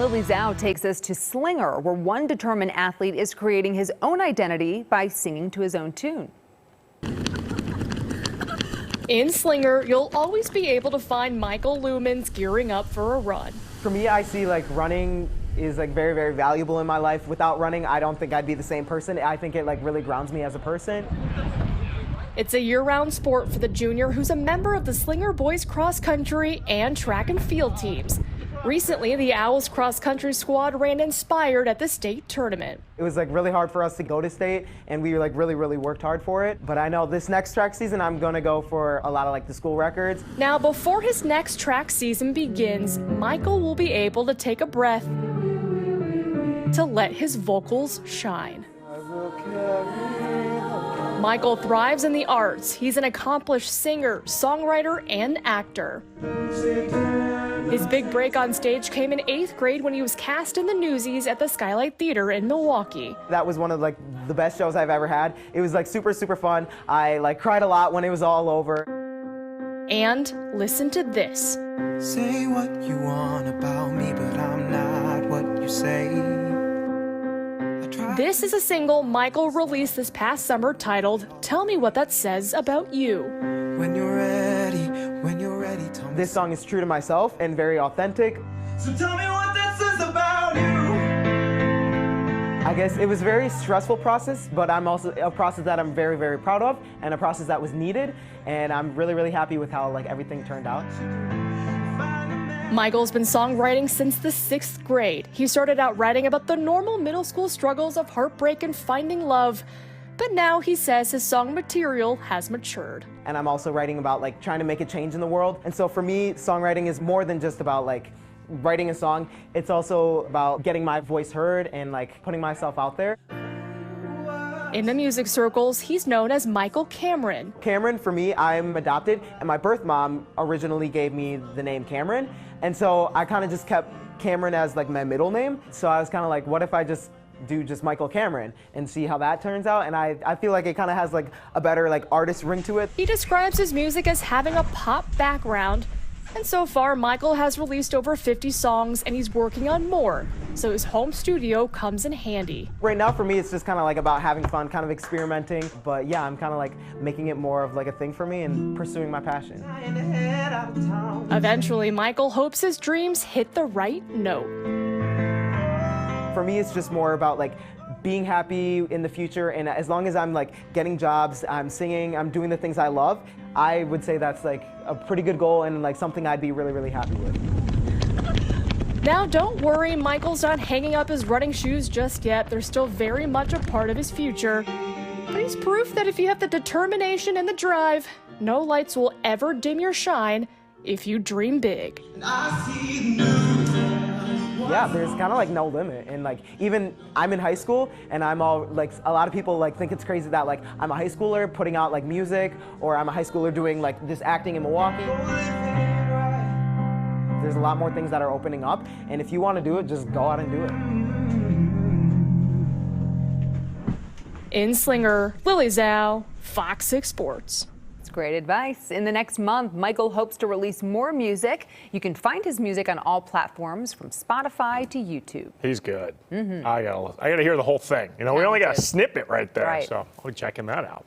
Lily Zhao takes us to Slinger, where one determined athlete is creating his own identity by singing to his own tune. In Slinger, you'll always be able to find Michael Lumens gearing up for a run. For me, I see like running is like very, very valuable in my life. Without running, I don't think I'd be the same person. I think it like really grounds me as a person. It's a year-round sport for the junior who's a member of the Slinger boys cross country and track and field teams. Recently, the Owls cross-country squad ran inspired at the state tournament. It was like really hard for us to go to state, and we like really worked hard for it. But I know this next track season, I'm gonna go for a lot of like the school records. Now, before his next track season begins, Michael will be able to take a breath to let his vocals shine. Michael thrives in the arts. He's an accomplished singer, songwriter, and actor. His big break on stage came in 8th grade when he was cast in the Newsies at the Skylight Theater in Milwaukee. That was one of like the best shows I've ever had. It was like super fun. I like cried a lot when it was all over. And listen to this. Say what you want about me, but I'm not what you say. This is a single Michael released this past summer titled, Tell Me What That Says About You. When you're ready, tell me. This song is true to myself and very authentic. So tell me what that says about you. I guess it was a very stressful process, but I'm also a process that I'm very proud of, and a process that was needed, and I'm really happy with how like everything turned out. Michael's been songwriting since the 6th grade. He started out writing about the normal middle school struggles of heartbreak and finding love, but now he says his song material has matured. And I'm also writing about like trying to make a change in the world. And so for me, songwriting is more than just about like writing a song. It's also about getting my voice heard and like putting myself out there. In the music circles, he's known as Michael Cameron. Cameron, for me, I'm adopted, and my birth mom originally gave me the name Cameron. And so I kind of just kept Cameron as like my middle name. So I was kind of like, what if I just do just Michael Cameron and see how that turns out? And I feel like it kind of has like a better like artist ring to it. He describes his music as having a pop background. And so far, Michael has released over 50 songs and he's working on more. So his home studio comes in handy. Right now for me, it's just kind of like about having fun, kind of experimenting. But yeah, I'm kind of like making it more of like a thing for me and pursuing my passion. Eventually, Michael hopes his dreams hit the right note. For me, it's just more about like being happy in the future, and as long as I'm like getting jobs, I'm singing, I'm doing the things I love, I would say that's like a pretty good goal and like something I'd be really happy with. Now, don't worry, Michael's not hanging up his running shoes just yet. They're still very much a part of his future. But he's proof that if you have the determination and the drive, no lights will ever dim your shine if you dream big. Yeah, there's kind of like no limit, and like even I'm in high school and I'm all like, a lot of people like think it's crazy that like I'm a high schooler putting out like music, or I'm a high schooler doing like this acting in Milwaukee. There's a lot more things that are opening up, and if you want to do it, just go out and do it. In Slinger, Lily Zhao, Fox 6 Sports. Great advice. In the next month, Michael hopes to release more music. You can find his music on all platforms from Spotify to YouTube. He's good. I gotta hear the whole thing. You know, we only got a snippet right there, Right. so we're checking that out.